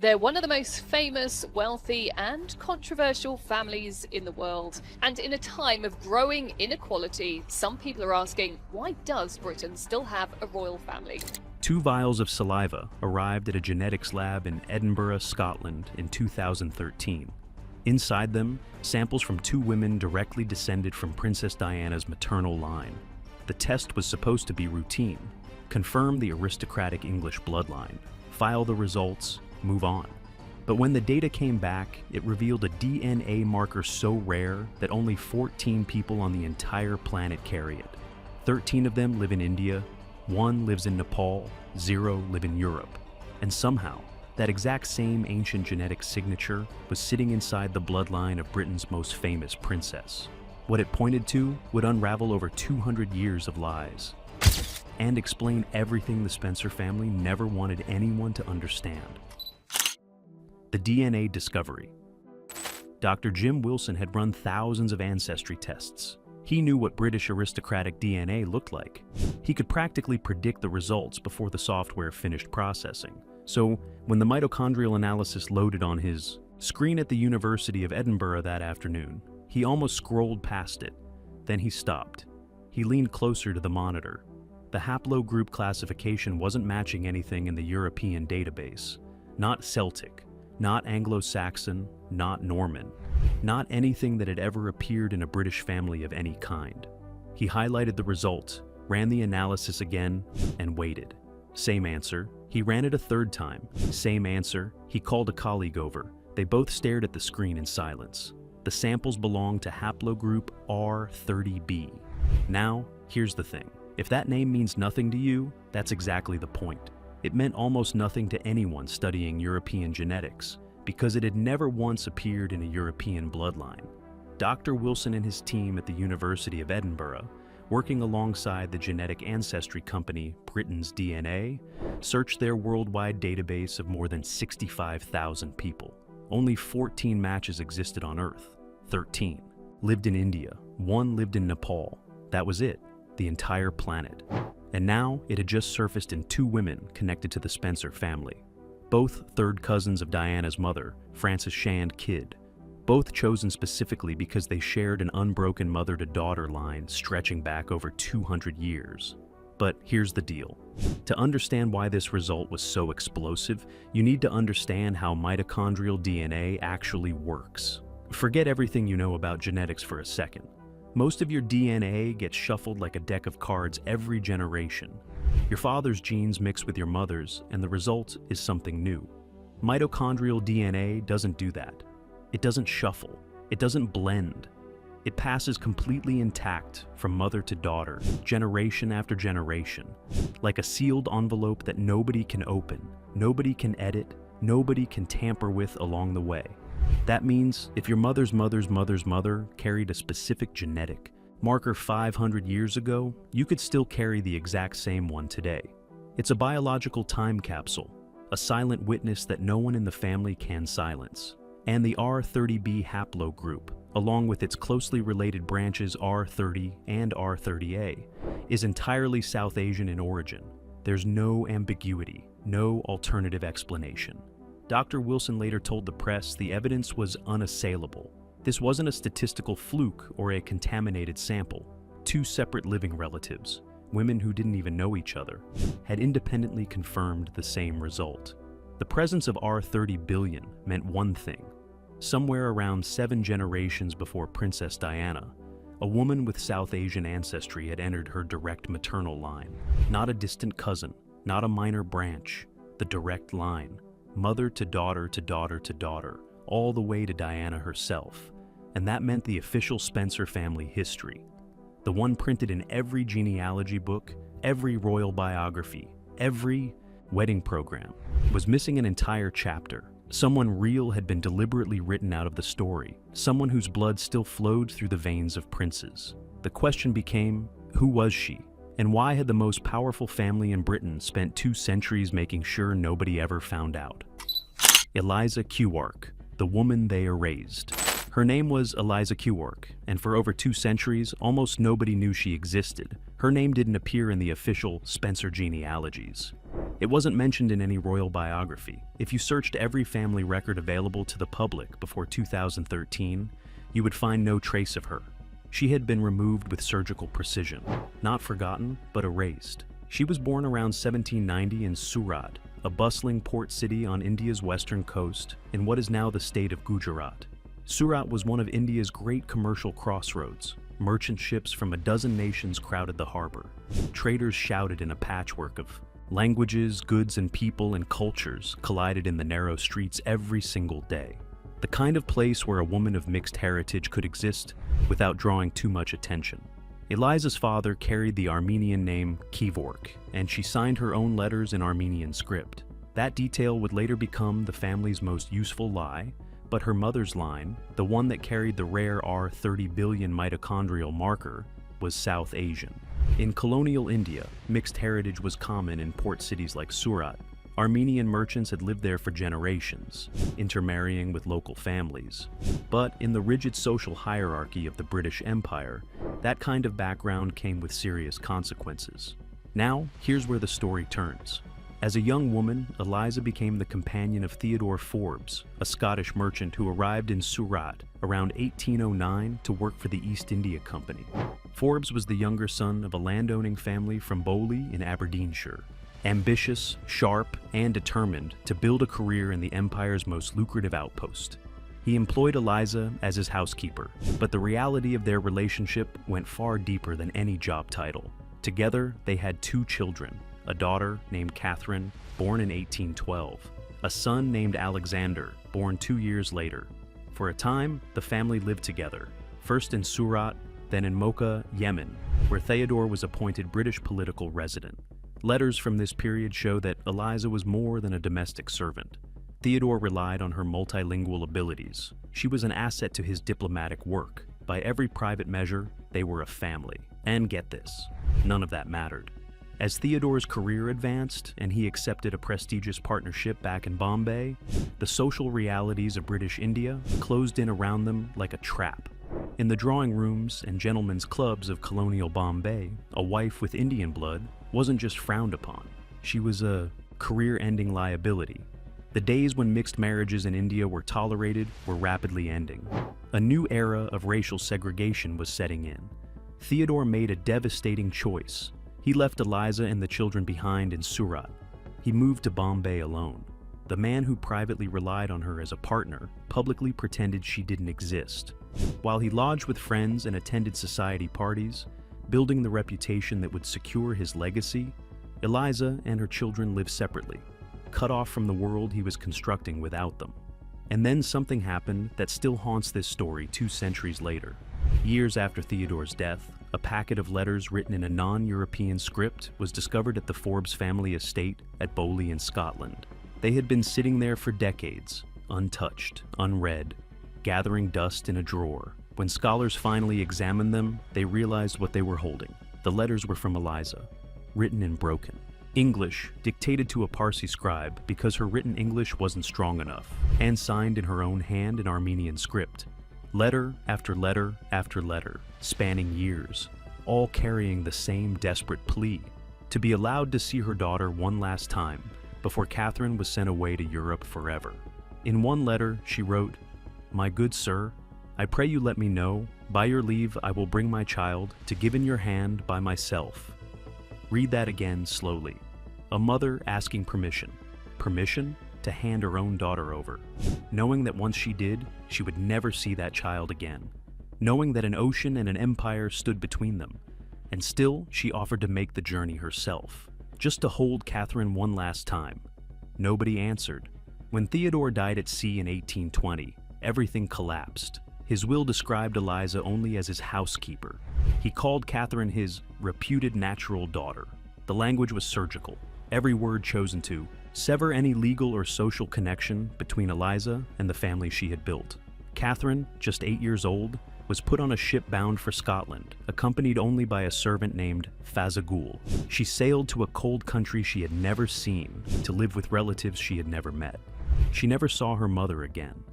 They're one of the most famous, wealthy, and controversial families in the world. And in a time of growing inequality, some people are asking, why does Britain still have a royal family? 2 vials of saliva arrived at a genetics lab in Edinburgh, Scotland in 2013. Inside them, samples from 2 women directly descended from Princess Diana's maternal line. The test was supposed to be routine, confirm the aristocratic English bloodline, file the results, move on. But when the data came back, it revealed a DNA marker so rare that only 14 people on the entire planet carry it. 13 of them live in India, 1 lives in Nepal, 0 live in Europe. And somehow, that exact same ancient genetic signature was sitting inside the bloodline of Britain's most famous princess. What it pointed to would unravel over 200 years of lies and explain everything the Spencer family never wanted anyone to understand. The DNA discovery. Dr. Jim Wilson had run thousands of ancestry tests. He knew what British aristocratic DNA looked like. He could practically predict the results before the software finished processing. So, when the mitochondrial analysis loaded on his screen at the University of Edinburgh that afternoon, he almost scrolled past it. Then he stopped. He leaned closer to the monitor. The haplogroup classification wasn't matching anything in the European database. Not Celtic, not Anglo-Saxon, not Norman, not anything that had ever appeared in a British family of any kind. He highlighted the result, ran the analysis again, and waited. Same answer. He ran it a 3rd time. Same answer. He called a colleague over. They both stared at the screen in silence. The samples belonged to haplogroup R30b. Now, here's the thing. If that name means nothing to you, that's exactly the point. It meant almost nothing to anyone studying European genetics, because it had never once appeared in a European bloodline. Dr. Wilson and his team at the University of Edinburgh, working alongside the genetic ancestry company Britain's DNA, searched their worldwide database of more than 65,000 people. Only 14 matches existed on Earth. 13 lived in India, 1 lived in Nepal. That was it, the entire planet. And now it had just surfaced in 2 women connected to the Spencer family. Both 3rd cousins of Diana's mother, Frances Shand Kidd. Both chosen specifically because they shared an unbroken mother-to-daughter line stretching back over 200 years. But here's the deal. To understand why this result was so explosive, you need to understand how mitochondrial DNA actually works. Forget everything you know about genetics for a second. Most of your DNA gets shuffled like a deck of cards every generation. Your father's genes mix with your mother's, and the result is something new. Mitochondrial DNA doesn't do that. It doesn't shuffle. It doesn't blend. It passes completely intact from mother to daughter, generation after generation, like a sealed envelope that nobody can open, nobody can edit, nobody can tamper with along the way. That means if your mother's mother's mother's mother carried a specific genetic marker 500 years ago, you could still carry the exact same one today. It's a biological time capsule, a silent witness that no one in the family can silence. And the R30b haplogroup, along with its closely related branches R30 and R30a, is entirely South Asian in origin. There's no ambiguity, no alternative explanation. Dr. Wilson later told the press the evidence was unassailable. This wasn't a statistical fluke or a contaminated sample. 2 separate living relatives, women who didn't even know each other, had independently confirmed the same result. The presence of R30 billion meant one thing. Somewhere around 7 generations before Princess Diana, a woman with South Asian ancestry had entered her direct maternal line. Not a distant cousin, not a minor branch, the direct line. Mother to daughter to daughter to daughter, all the way to Diana herself. And that meant the official Spencer family history. The one printed in every genealogy book, every royal biography, every wedding program, was missing an entire chapter. Someone real had been deliberately written out of the story, someone whose blood still flowed through the veins of princes. The question became, who was she? And why had the most powerful family in Britain spent 2 centuries making sure nobody ever found out? Eliza Qark, the woman they erased. Her name was Eliza Qark, and for over 2 centuries, almost nobody knew she existed. Her name didn't appear in the official Spencer genealogies. It wasn't mentioned in any royal biography. If you searched every family record available to the public before 2013, you would find no trace of her. She had been removed with surgical precision, not forgotten, but erased. She was born around 1790 in Surat, a bustling port city on India's western coast in what is now the state of Gujarat. Surat was one of India's great commercial crossroads. Merchant ships from a dozen nations crowded the harbor. Traders shouted in a patchwork of languages, goods, and people and cultures collided in the narrow streets every single day. The kind of place where a woman of mixed heritage could exist without drawing too much attention. Eliza's father carried the Armenian name Qark, and she signed her own letters in Armenian script. That detail would later become the family's most useful lie, but her mother's line, the one that carried the rare R30 billion mitochondrial marker, was South Asian. In colonial India, mixed heritage was common in port cities like Surat. Armenian merchants had lived there for generations, intermarrying with local families. But in the rigid social hierarchy of the British Empire, that kind of background came with serious consequences. Now, here's where the story turns. As a young woman, Eliza became the companion of Theodore Forbes, a Scottish merchant who arrived in Surat around 1809 to work for the East India Company. Forbes was the younger son of a landowning family from Bowley in Aberdeenshire. Ambitious, sharp, and determined to build a career in the empire's most lucrative outpost. He employed Eliza as his housekeeper, but the reality of their relationship went far deeper than any job title. Together, they had 2 children, a daughter named Catherine, born in 1812, a son named Alexander, born 2 years later. For a time, the family lived together, first in Surat, then in Mocha, Yemen, where Theodore was appointed British political resident. Letters from this period show that Eliza was more than a domestic servant. Theodore relied on her multilingual abilities. She was an asset to his diplomatic work. By every private measure, they were a family. And get this, none of that mattered. As Theodore's career advanced and he accepted a prestigious partnership back in Bombay, the social realities of British India closed in around them like a trap. In the drawing rooms and gentlemen's clubs of colonial Bombay, a wife with Indian blood wasn't just frowned upon. She was a career-ending liability. The days when mixed marriages in India were tolerated were rapidly ending. A new era of racial segregation was setting in. Theodore made a devastating choice. He left Eliza and the children behind in Surat. He moved to Bombay alone. The man who privately relied on her as a partner publicly pretended she didn't exist. While he lodged with friends and attended society parties, building the reputation that would secure his legacy, Eliza and her children lived separately, cut off from the world he was constructing without them. And then something happened that still haunts this story 2 centuries later. Years after Theodore's death, a packet of letters written in a non-European script was discovered at the Forbes family estate at Bowley in Scotland. They had been sitting there for decades, untouched, unread, gathering dust in a drawer. When scholars finally examined them, they realized what they were holding. The letters were from Eliza, written in broken English, dictated to a Parsi scribe because her written English wasn't strong enough, and signed in her own hand in Armenian script. Letter after letter after letter, spanning years, all carrying the same desperate plea to be allowed to see her daughter one last time before Catherine was sent away to Europe forever. In one letter, she wrote, "My good sir, I pray you let me know, by your leave I will bring my child to give in your hand by myself." Read that again slowly. A mother asking permission to hand her own daughter over, knowing that once she did, she would never see that child again, knowing that an ocean and an empire stood between them, and still she offered to make the journey herself, just to hold Catherine one last time. Nobody answered. When Theodore died at sea in 1820, everything collapsed. His will described Eliza only as his housekeeper. He called Catherine his reputed natural daughter. The language was surgical, every word chosen to sever any legal or social connection between Eliza and the family she had built. Catherine, just 8 years old, was put on a ship bound for Scotland, accompanied only by a servant named Fazagul. She sailed to a cold country she had never seen, to live with relatives she had never met. She never saw her mother again.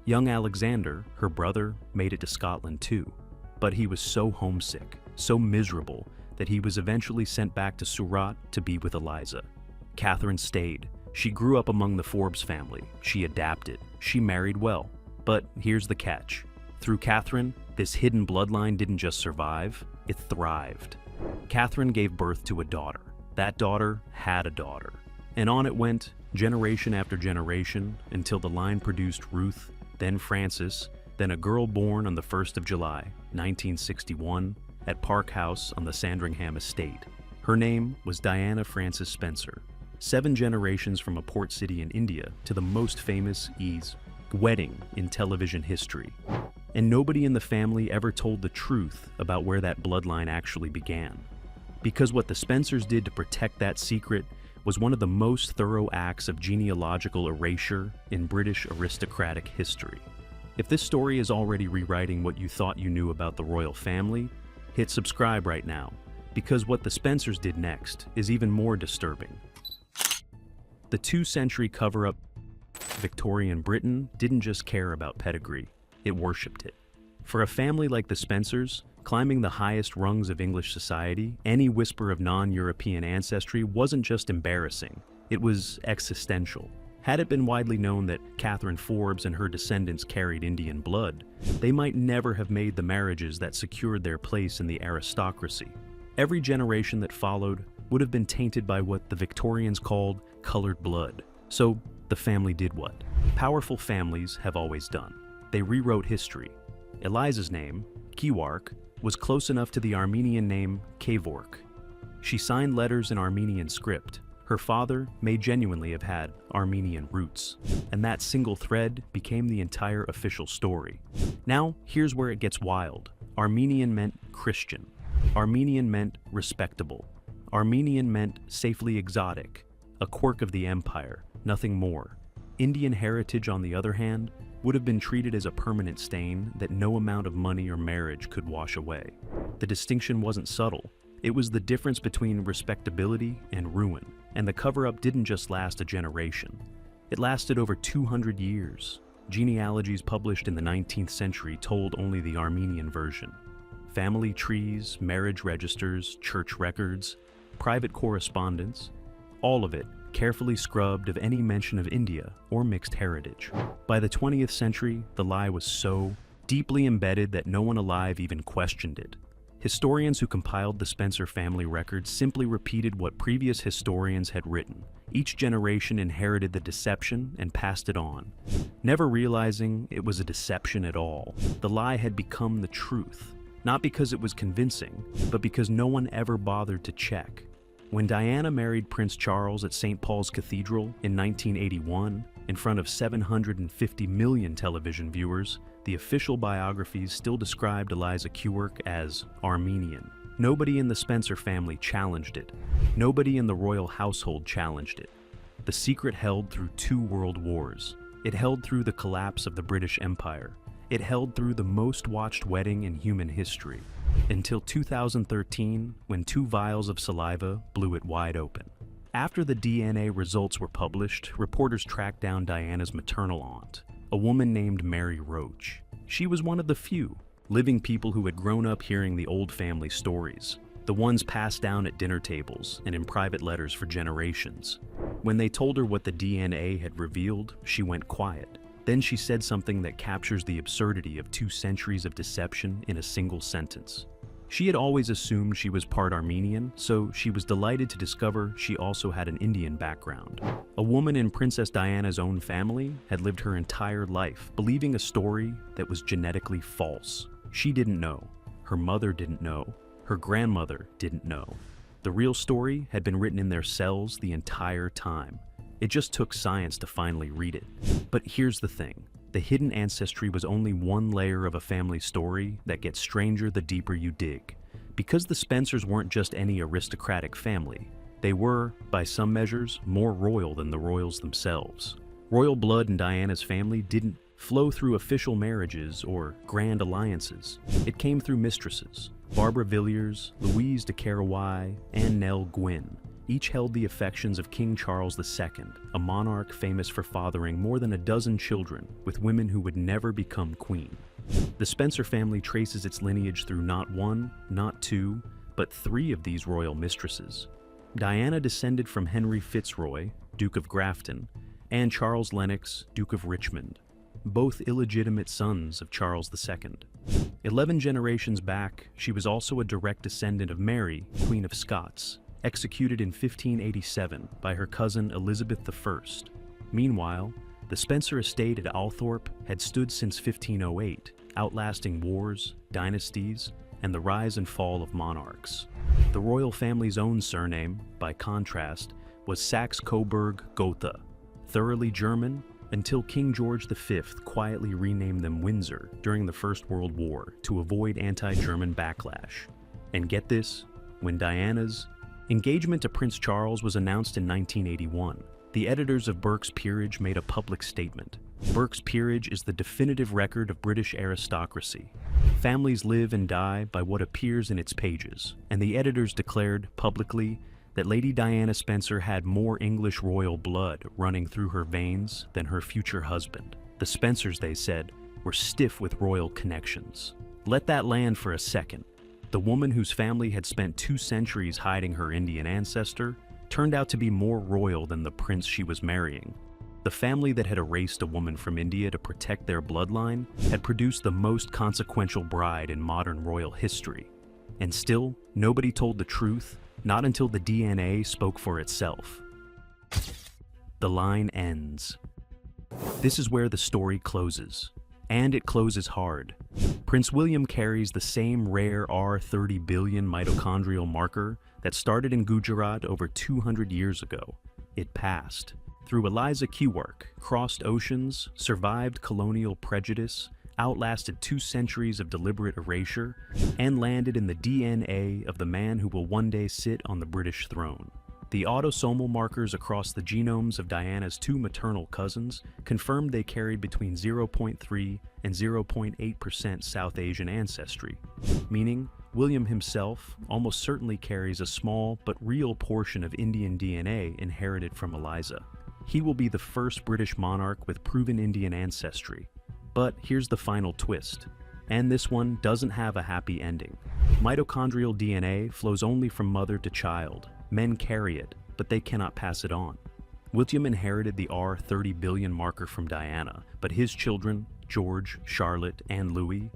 Young Alexander, her brother, made it to Scotland too, but he was so homesick, so miserable, that he was eventually sent back to Surat to be with Eliza. Catherine stayed. She grew up among the Forbes family. She adapted. She married well. But here's the catch. Through Catherine, this hidden bloodline didn't just survive, it thrived. Catherine gave birth to a daughter. That daughter had a daughter. And on it went, generation after generation, until the line produced Ruth, then Frances, then a girl born on the 1st of July, 1961, at Park House on the Sandringham estate. Her name was Diana Frances Spencer. 7 generations from a port city in India to the most famous wedding in television history. And nobody in the family ever told the truth about where that bloodline actually began. Because what the Spencers did to protect that secret was one of the most thorough acts of genealogical erasure in British aristocratic history. If this story is already rewriting what you thought you knew about the royal family, hit subscribe right now, because what the Spencers did next is even more disturbing. The 2-century cover-up Victorian Britain didn't just care about pedigree, it worshipped it. For a family like the Spencers, climbing the highest rungs of English society, any whisper of non-European ancestry wasn't just embarrassing, it was existential. Had it been widely known that Catherine Forbes and her descendants carried Indian blood, they might never have made the marriages that secured their place in the aristocracy. Every generation that followed would have been tainted by what the Victorians called colored blood. So the family did what powerful families have always done. They rewrote history. Eliza's name, Qark, was close enough to the Armenian name Kevork. She signed letters in Armenian script. Her father may genuinely have had Armenian roots, and that single thread became the entire official story. Now, here's where it gets wild. Armenian meant Christian. Armenian meant respectable. Armenian meant safely exotic, a quirk of the empire, nothing more. Indian heritage, on the other hand, would have been treated as a permanent stain that no amount of money or marriage could wash away. The distinction wasn't subtle. It was the difference between respectability and ruin, and the cover-up didn't just last a generation. It lasted over 200 years. Genealogies published in the 19th century told only the Armenian version. Family trees, marriage registers, church records, private correspondence, all of it carefully scrubbed of any mention of India or mixed heritage. By the 20th century, the lie was so deeply embedded that no one alive even questioned it. Historians who compiled the Spencer family records simply repeated what previous historians had written. Each generation inherited the deception and passed it on, never realizing it was a deception at all. The lie had become the truth, not because it was convincing, but because no one ever bothered to check. When Diana married Prince Charles at St. Paul's Cathedral in 1981, in front of 750 million television viewers, the official biographies still described Eliza Qark as Armenian. Nobody in the Spencer family challenged it. Nobody in the royal household challenged it. The secret held through 2 world wars. It held through the collapse of the British Empire. It held through the most watched wedding in human history. Until 2013, when 2 vials of saliva blew it wide open. After the DNA results were published, reporters tracked down Diana's maternal aunt, a woman named Mary Roach. She was one of the few living people who had grown up hearing the old family stories, the ones passed down at dinner tables and in private letters for generations. When they told her what the DNA had revealed, she went quiet. Then she said something that captures the absurdity of 2 centuries of deception in a single sentence. She had always assumed she was part Armenian, so she was delighted to discover she also had an Indian background. A woman in Princess Diana's own family had lived her entire life believing a story that was genetically false. She didn't know. Her mother didn't know. Her grandmother didn't know. The real story had been written in their cells the entire time. It just took science to finally read it. But here's the thing. The hidden ancestry was only one layer of a family story that gets stranger the deeper you dig. Because the Spencers weren't just any aristocratic family, they were, by some measures, more royal than the royals themselves. Royal blood in Diana's family didn't flow through official marriages or grand alliances. It came through mistresses. Barbara Villiers, Louise de Carouaille, and Nell Gwyn each held the affections of King Charles II, a monarch famous for fathering more than a dozen children with women who would never become queen. The Spencer family traces its lineage through not 1, not 2, but 3 of these royal mistresses. Diana descended from Henry Fitzroy, Duke of Grafton, and Charles Lennox, Duke of Richmond, both illegitimate sons of Charles II. 11 generations back, she was also a direct descendant of Mary, Queen of Scots, executed in 1587 by her cousin Elizabeth I. Meanwhile, the Spencer estate at Althorpe had stood since 1508, outlasting wars, dynasties, and the rise and fall of monarchs. The royal family's own surname, by contrast, was Saxe-Coburg-Gotha, thoroughly German, until King George V quietly renamed them Windsor during the First World War to avoid anti-German backlash. And get this, when Diana's engagement to Prince Charles was announced in 1981, the editors of Burke's Peerage made a public statement. Burke's Peerage is the definitive record of British aristocracy. Families live and die by what appears in its pages, and the editors declared publicly that Lady Diana Spencer had more English royal blood running through her veins than her future husband. The Spencers, they said, were stiff with royal connections. Let that land for a second. The woman whose family had spent 2 centuries hiding her Indian ancestor turned out to be more royal than the prince she was marrying. The family that had erased a woman from India to protect their bloodline had produced the most consequential bride in modern royal history. And still, nobody told the truth, not until the DNA spoke for itself. The line ends. This is where the story closes. And it closes hard. Prince William carries the same rare R30 billion mitochondrial marker that started in Gujarat over 200 years ago. It passed through Eliza Qark, crossed oceans, survived colonial prejudice, outlasted 2 centuries of deliberate erasure, and landed in the DNA of the man who will one day sit on the British throne. The autosomal markers across the genomes of Diana's 2 maternal cousins confirmed they carried between 0.3 and 0.8% South Asian ancestry, meaning William himself almost certainly carries a small but real portion of Indian DNA inherited from Eliza. He will be the first British monarch with proven Indian ancestry. But here's the final twist, and this one doesn't have a happy ending. Mitochondrial DNA flows only from mother to child. Men carry it, but they cannot pass it on. William inherited the R30 billion marker from Diana, but his children, George, Charlotte, and Louis,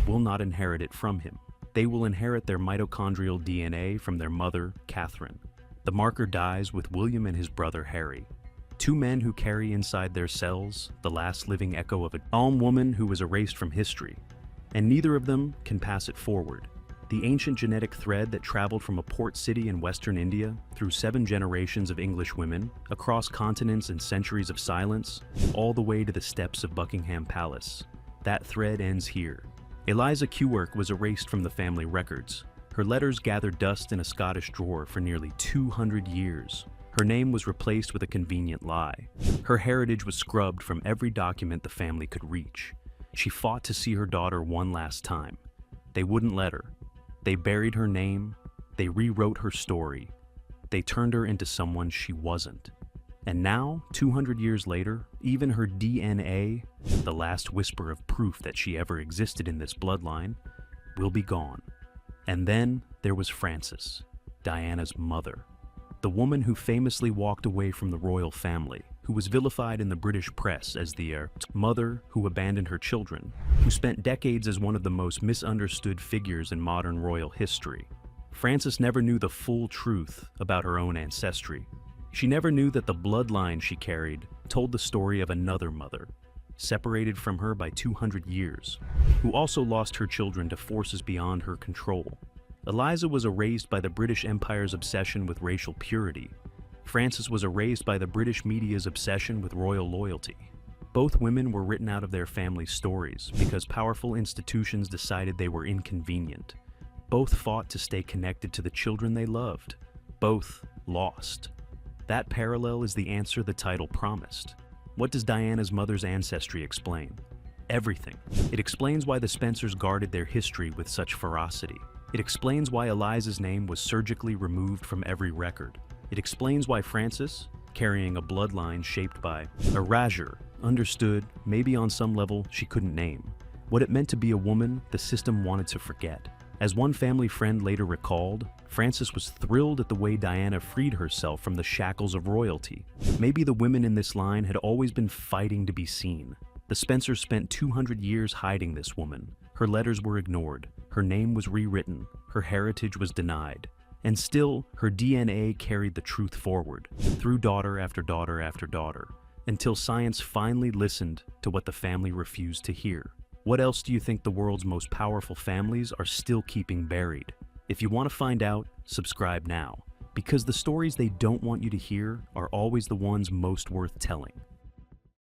will not inherit it from him. They will inherit their mitochondrial DNA from their mother, Catherine. The marker dies with William and his brother Harry, 2 men who carry inside their cells the last living echo of a calm woman who was erased from history, and neither of them can pass it forward. The ancient genetic thread that traveled from a port city in western India through 7 generations of English women, across continents and centuries of silence, all the way to the steps of Buckingham Palace. That thread ends here. Eliza Qark was erased from the family records. Her letters gathered dust in a Scottish drawer for nearly 200 years. Her name was replaced with a convenient lie. Her heritage was scrubbed from every document the family could reach. She fought to see her daughter one last time. They wouldn't let her. They buried her name, they rewrote her story, they turned her into someone she wasn't. And now, 200 years later, even her DNA, the last whisper of proof that she ever existed in this bloodline, will be gone. And then there was Frances, Diana's mother, the woman who famously walked away from the royal family, who was vilified in the British press as the mother who abandoned her children, who spent decades as one of the most misunderstood figures in modern royal history. Frances never knew the full truth about her own ancestry. She never knew that the bloodline she carried told the story of another mother, separated from her by 200 years, who also lost her children to forces beyond her control. Eliza was erased by the British Empire's obsession with racial purity. Frances was erased by the British media's obsession with royal loyalty. Both women were written out of their family stories because powerful institutions decided they were inconvenient. Both fought to stay connected to the children they loved. Both lost. That parallel is the answer the title promised. What does Diana's mother's ancestry explain? Everything. It explains why the Spencers guarded their history with such ferocity. It explains why Eliza's name was surgically removed from every record. It explains why Frances, carrying a bloodline shaped by erasure, understood, maybe on some level she couldn't name, what it meant to be a woman the system wanted to forget. As one family friend later recalled, Frances was thrilled at the way Diana freed herself from the shackles of royalty. Maybe the women in this line had always been fighting to be seen. The Spencers spent 200 years hiding this woman. Her letters were ignored, her name was rewritten, her heritage was denied. And still, her DNA carried the truth forward, through daughter after daughter after daughter, until science finally listened to what the family refused to hear. What else do you think the world's most powerful families are still keeping buried? If you want to find out, subscribe now, because the stories they don't want you to hear are always the ones most worth telling.